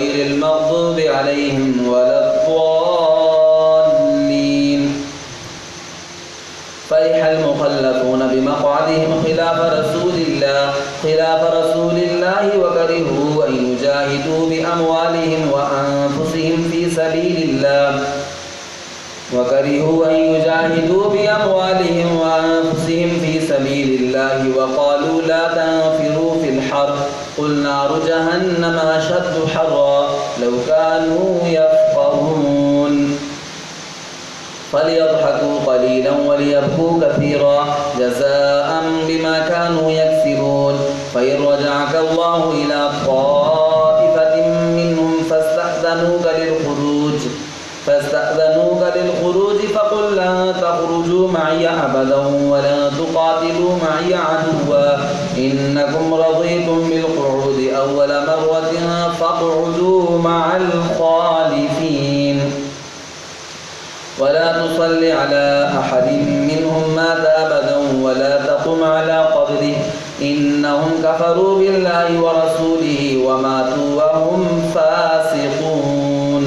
غير المغضوب عليهم ولا الضالين. فرح المخلفون بمقعدهم خلاف رسول الله وكرهوا أن يجاهدوا بأموالهم وأنفسهم في سبيل الله وقالوا لا تنفروا في الحر قل نار جهنم أشد حرا لو كانوا يفقهون. فليضحكوا قليلا وليبكوا كثيرا جزاء بما كانوا يكسبون. فإن رجعك الله إلى طائفة منهم فاستأذنوك للخروج فقل لن تخرجوا معي أبدا ولن تقاتلوا معي عدوا إنكم رضيتم بالقعود أول مرة فاقعدوا مع الخالفين. ولا تصل على أحد منهم مات أبدا ولا تقم على قبره إنهم كفروا بالله ورسوله وماتوا وهم فاسقون.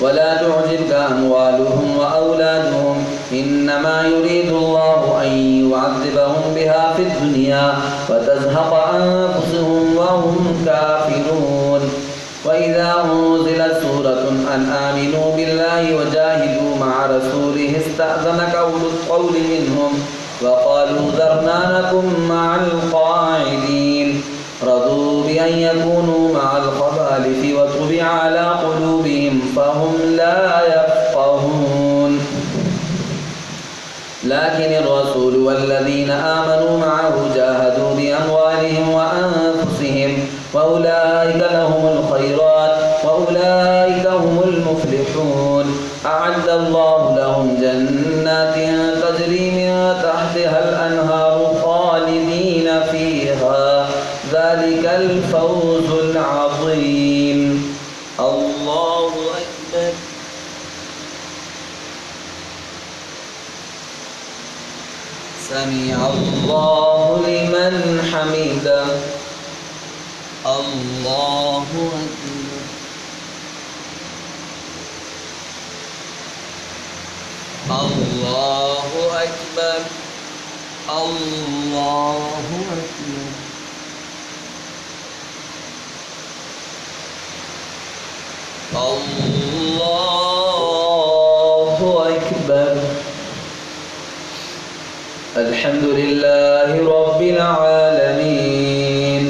ولا تعجبك أموالهم وأولادهم إنما يريد الله أن يعذبهم بها في الدنيا وتزهق أنفسهم وهم كافرون. وإذا أنزلت سورة أن آمنوا بالله وجاهدوا مع رسوله استأذنك أولو القول منهم وقالوا ذرنا نكن مع القاعدين رضوا بأن يكونوا مع الخبالف وطبع على قلوبهم فهم لا يفقهون. لكن الرسول والذين آمنوا معه جاهدوا بأموالهم وأنفسهم وأولئك لهم الخيرات وأولئك هم المفلحون. أعد الله لهم جنات تجري من تحتها الأنهار خالدين فيها ذلك الفوز العظيم. الله أكبر. سمع الله لمن حمده. الله أكبر. الله أكبر. الله أكبر. الله أكبر. الحمد لله رب العالمين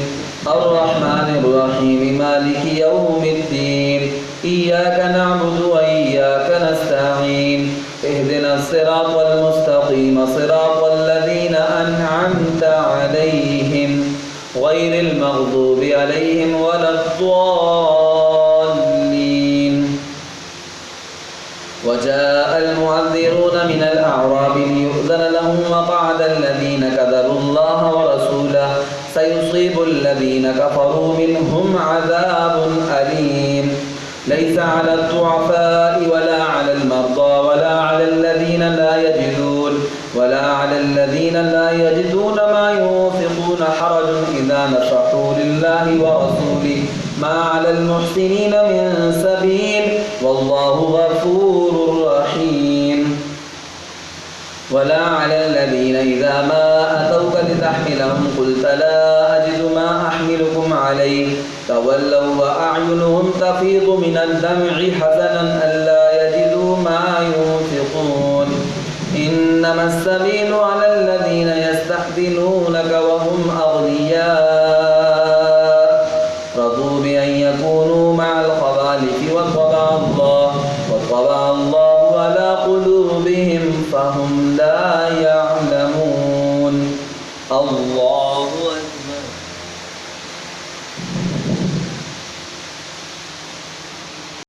الرحمن الرحيم مالك يوم الدين إياك نعبد وإياك نستعين اهدنا الصراط المستقيم صراط الذين أنعمت عليهم غير المغضوب عليهم ولا الضالين. وجاء المعذرون من الأعراب ليؤذن لهم وقعد الذين كذبوا الله ورسوله سيصيب الذين كفروا منهم عذاب أليم. ليس على الضعفاء ولا على المرضى ولا على الذين لا يجدون ما ينفقون حرج إذا نصحوا لله ورسوله ما على المحسنين من سبيل والله غفور رحيم. ولا على الذين إذا ما أتوك لتحملهم قلت لا أجد ما أحملكم عليه تولوا وأعينهم تفيض من الدمع حزنا ألا يجدوا ما ينفقون. إنما السبيل على الذين يستأذنونك وهم أغنياء رضوا بأن يكونوا مع الخوالف وطبع الله على قلوبهم فهم لا يعلمون. الله